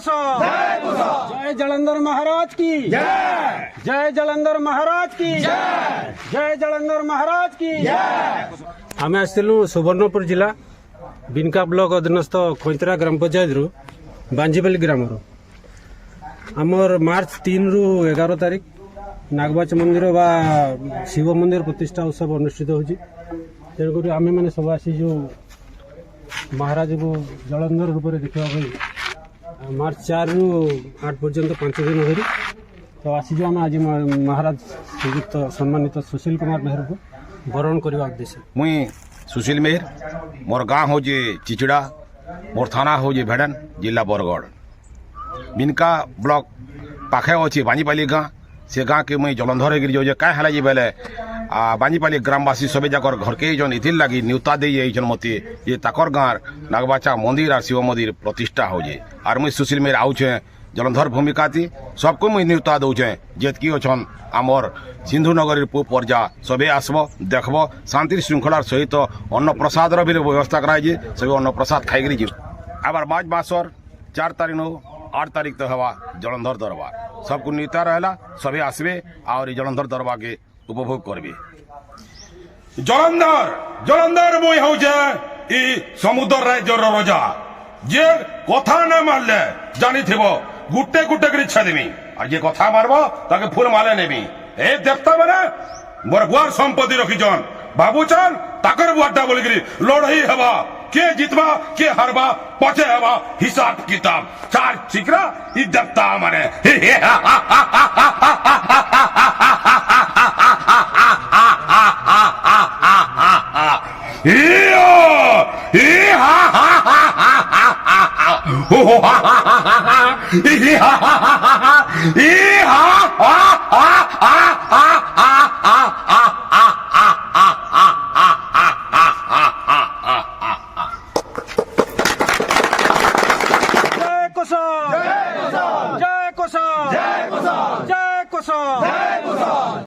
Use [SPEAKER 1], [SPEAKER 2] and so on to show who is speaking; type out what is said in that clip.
[SPEAKER 1] कुशा जय जलंधर महाराज की जय जलंधर महाराज की जय जलंधर महाराज की आम आसलु सुवर्णपुर जिला बिनका ब्लॉक अधीनस्थ खैतरा ग्राम पंचायत रु बांजीपाली ग्राम आमर मार्च 3 रु 11 तारिख नागबाच मंदिर बा शिव मंदिर प्रतिष्ठा उत्सव अनुष्ठित होची तेणुक आम मैंने सब आसी जो महाराज को जलंधर रूप में देखा मार्च 4 रु 8 पर्यंत 5 दिन धरी तो आसी आम आज महाराज श्रीयुक्त सम्मानित सुशील कुमार मेहर को बरण करने उद्देश्य
[SPEAKER 2] मुई सुशील मेहर मोर गाँव हूँ चिचड़ा मोर थाना हूँ भेड़न जिला बरगढ़ बिनका ब्लॉक पाखे अच्छे बांजीपाली गाँ से गाँ के मुई जलंधर गिरी जाऊे क्या है बेले बांजीपाली ग्रामवासी सबे जाकर घर के जन इथिर लगी न्यूता दे मत ये ताकर गाँव नागबाचा मंदिर और शिव मंदिर प्रतिष्ठा हो आर मुई सुशील मेहर आउे जलंधर भूमिका थी सबको मुई न्यूता दौचे जेतकी अच्छन आमर सिंधुनगर पू पर्जा सबे आसब देखब शांति श्रृंखलार सहित अन्न प्रसाद भी व्यवस्था कराई सब अन्न प्रसाद खाई जी आबार मार्च मासर 4 तारीख 8 तारीख तो हवा जलंधर दरबार सबको न्यूता रहला सबे आसबे और जलंधर दरबार के उपभोग करबे जलंधर जलंधर मुई हूँ समुद्र राज्यर रजा जे कथा न मानले जानी थो गुटे गुटे कर छेदेमी और जे कथा मारब ताके फूल माले नेमी ए देवता मैंने मोर बुआर संपत्ति रखीचन बाबूचन ताकर बुआटा बोलिकी लड़ई हवा के जितवा के हारबा पचे हवा हिसाब किताब चार चिकरा ई देवता माने
[SPEAKER 1] जय कुशा जय कुशा जय कुशा जय कुशा